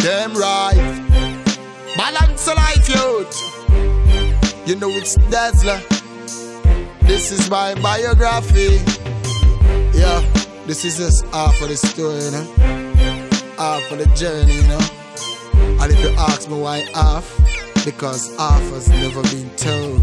Damn right. Balance of life, youth. You know it's Dazzla. This is my biography. Yeah, this is just half of the story, you know. Half of the journey, you know. And if you ask me why half, because half has never been told.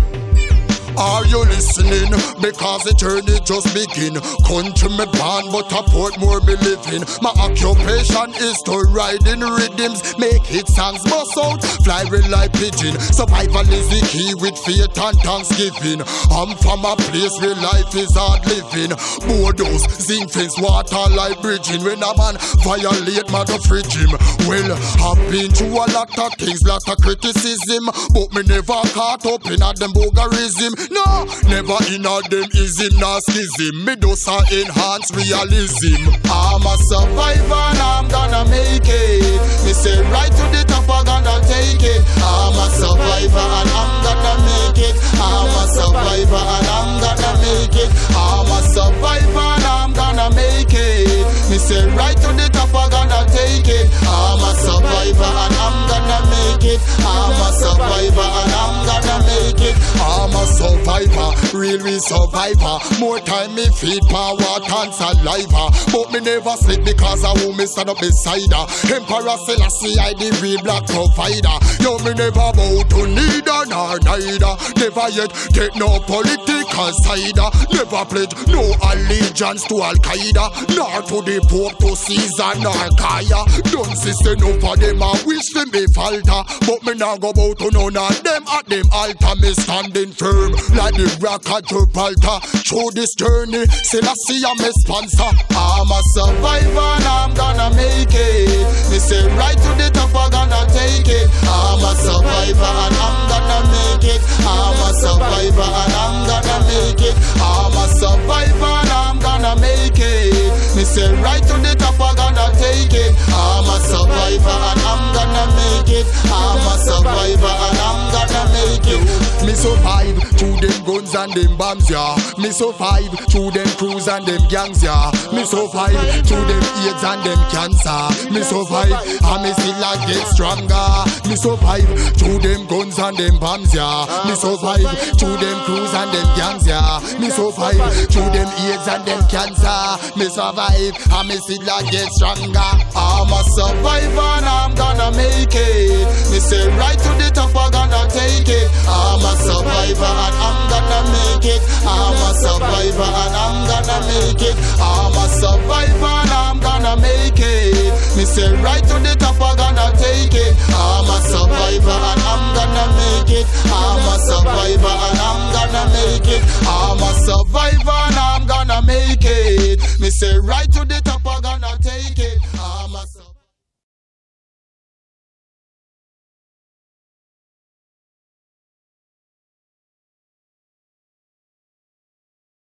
Are you listening? Because the journey just begin. Country me born, but a Portmore me living. My occupation is to ride in rhythms, make hit songs bust out, fly real like pigeon. Survival is the key with faith and thanksgiving. I'm from a place where life is hard living. Borders, zinc fence, water like bridging. When a man violate, mother fridge him. Well, I've been through a lot of things, lot of criticism, but me never caught up in a them bogarism. No, never in a them ism, nor schism. Me does a enhance realism. I'm a survivor and I'm gonna make it. Me say right to the top, I'm gonna take it. I'm a survivor and I'm gonna make it. I'm a survivor and I'm gonna make it. I'm a survivor and I'm gonna make it. Me say right to the top, I'm gonna take it. I'm a survivor and I'm gonna make it. I'm a survivor and I'm gonna make it. I'm a survivor, real survivor. More time me feed power and saliva, but me never sleep because I won't me stand up beside her. Emperor Selassie, I the real black provider. Yo, me never bow to neither nor neither. Never yet take no political side. Never pledge no allegiance to Al-Qaeda, nor to the Pope, to Caesar, nor Kaya. Don't sister no for them, I wish them be falter, but me now go bow to none of them at them altar. Me standing firm like the rock at Gibraltar. Through this journey, Selassie I'm a sponsor. I'm a survivor and I'm gonna make it. Me say right to the top, I'm gonna take it. I'm a survivor and I'm gonna make it. I'm a survivor and I'm gonna make it. I'm a survivor and I'm gonna make it. Me say right to the top, I'm gonna take it. I'm a survivor and I'm gonna make it. I'm a survivor and I'm gonna make it. Me survive through them guns and them bombs, yeah. Me survive through them crews and them gangs, yeah. Me survive through them AIDS and them cancer. Me survive and me still a get stronger. Me survive through them guns and them bombs, yeah. Me survive through them crews and them gangs, yeah. Me survive through them AIDS and them cancer. Me survive and me still a get stronger. I'm a survivor and I'm gonna make it. Me say right to the top, I'm gonna take it. I'm a survivor and I'm gonna make it. I'm a survivor and I'm gonna make it. I'm a survivor and I'm gonna make it. Me say right to the top, I'm gonna take it. I'm a survivor and I'm gonna make it. I'm a survivor and I'm gonna make it. I'm a survivor and I'm gonna make it. Me say right to the